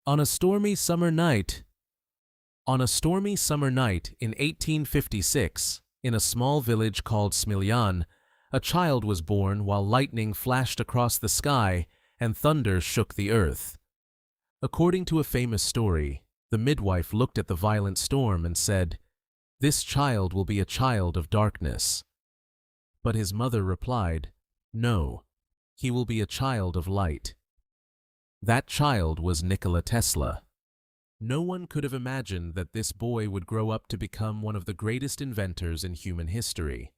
On a stormy summer night. On a stormy summer night in 1856, in a small village called Smiljan, a child was born while lightning flashed across the sky and thunder shook the earth. According to a famous story, the midwife looked at the violent storm and said, "This child will be a child of darkness." But his mother replied, "No, he will be a child of light." That child was Nikola Tesla. No one could have imagined that this boy would grow up to become one of the greatest inventors in human history.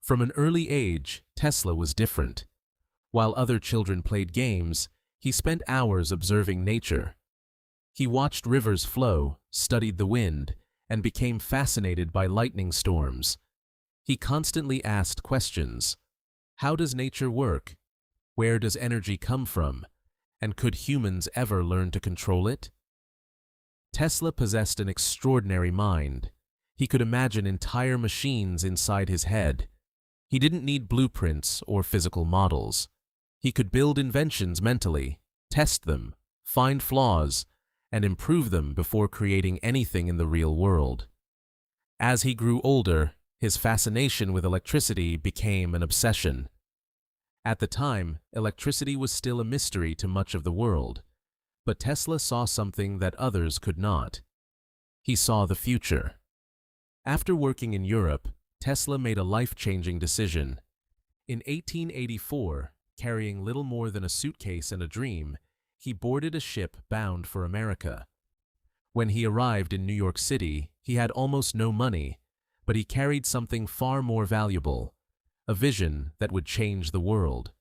From an early age, Tesla was different. While other children played games, he spent hours observing nature. He watched rivers flow, studied the wind, and became fascinated by lightning storms. He constantly asked questions. How does nature work? Where does energy come from? And could humans ever learn to control it? Tesla possessed an extraordinary mind. He could imagine entire machines inside his head. He didn't need blueprints or physical models. He could build inventions mentally, test them, find flaws, and improve them before creating anything in the real world. As he grew older, his fascination with electricity became an obsession. At the time, electricity was still a mystery to much of the world, but Tesla saw something that others could not. He saw the future. After working in Europe, Tesla made a life-changing decision. In 1884, carrying little more than a suitcase and a dream, he boarded a ship bound for America. When he arrived in New York City, he had almost no money, but he carried something far more valuable, a vision that would change the world.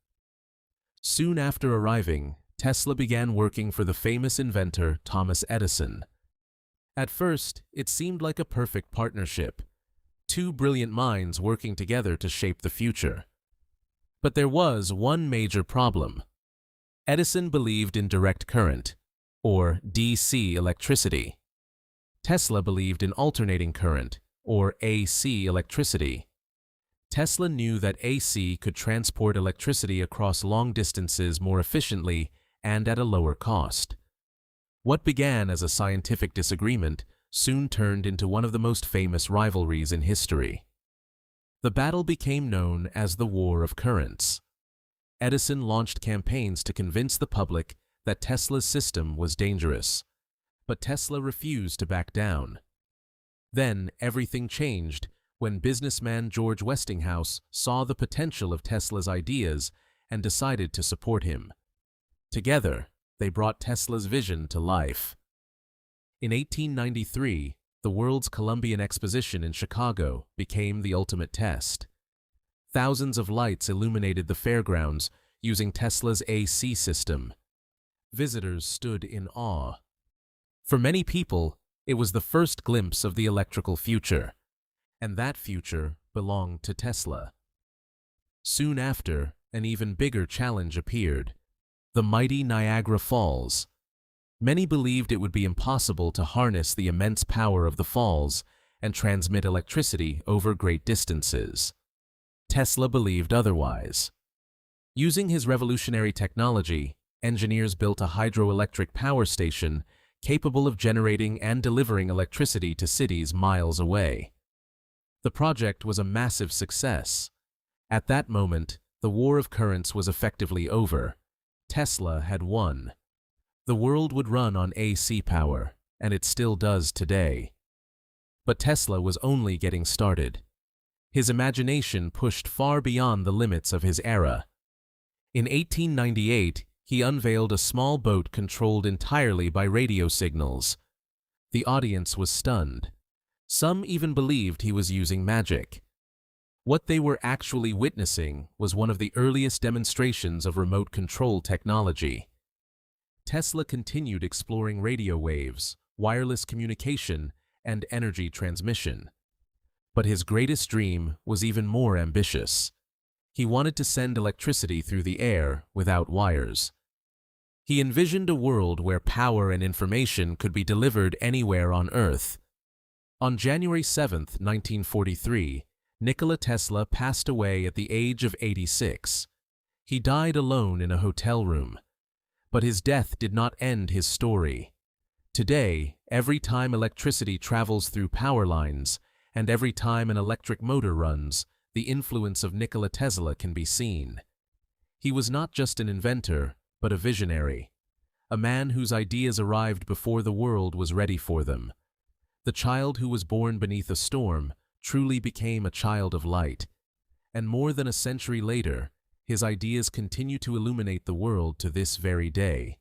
Soon after arriving, Tesla began working for the famous inventor Thomas Edison. At first, it seemed like a perfect partnership, two brilliant minds working together to shape the future. But there was one major problem. Edison believed in direct current, or DC electricity. Tesla believed in alternating current, or AC electricity. Tesla knew that AC could transport electricity across long distances more efficiently and at a lower cost. What began as a scientific disagreement soon turned into one of the most famous rivalries in history. The battle became known as the War of Currents. Edison launched campaigns to convince the public that Tesla's system was dangerous, but Tesla refused to back down. Then everything changed when businessman George Westinghouse saw the potential of Tesla's ideas and decided to support him. Together, they brought Tesla's vision to life. In 1893, the World's Columbian Exposition in Chicago became the ultimate test. Thousands of lights illuminated the fairgrounds using Tesla's AC system. Visitors stood in awe. For many people, it was the first glimpse of the electrical future, and that future belonged to Tesla. Soon after, an even bigger challenge appeared: the mighty Niagara Falls. Many believed it would be impossible to harness the immense power of the falls and transmit electricity over great distances. Tesla believed otherwise. Using his revolutionary technology, engineers built a hydroelectric power station capable of generating and delivering electricity to cities miles away. The project was a massive success. At that moment, the War of Currents was effectively over. Tesla had won. The world would run on AC power, and it still does today. But Tesla was only getting started. His imagination pushed far beyond the limits of his era. In 1898, he unveiled a small boat controlled entirely by radio signals. The audience was stunned. Some even believed he was using magic. What they were actually witnessing was one of the earliest demonstrations of remote control technology. Tesla continued exploring radio waves, wireless communication, and energy transmission. But his greatest dream was even more ambitious. He wanted to send electricity through the air without wires. He envisioned a world where power and information could be delivered anywhere on Earth. On January 7, 1943, Nikola Tesla passed away at the age of 86. He died alone in a hotel room. But his death did not end his story. Today, every time electricity travels through power lines, and every time an electric motor runs, the influence of Nikola Tesla can be seen. He was not just an inventor, but a visionary. A man whose ideas arrived before the world was ready for them. The child who was born beneath a storm truly became a child of light. And more than a century later, his ideas continue to illuminate the world to this very day.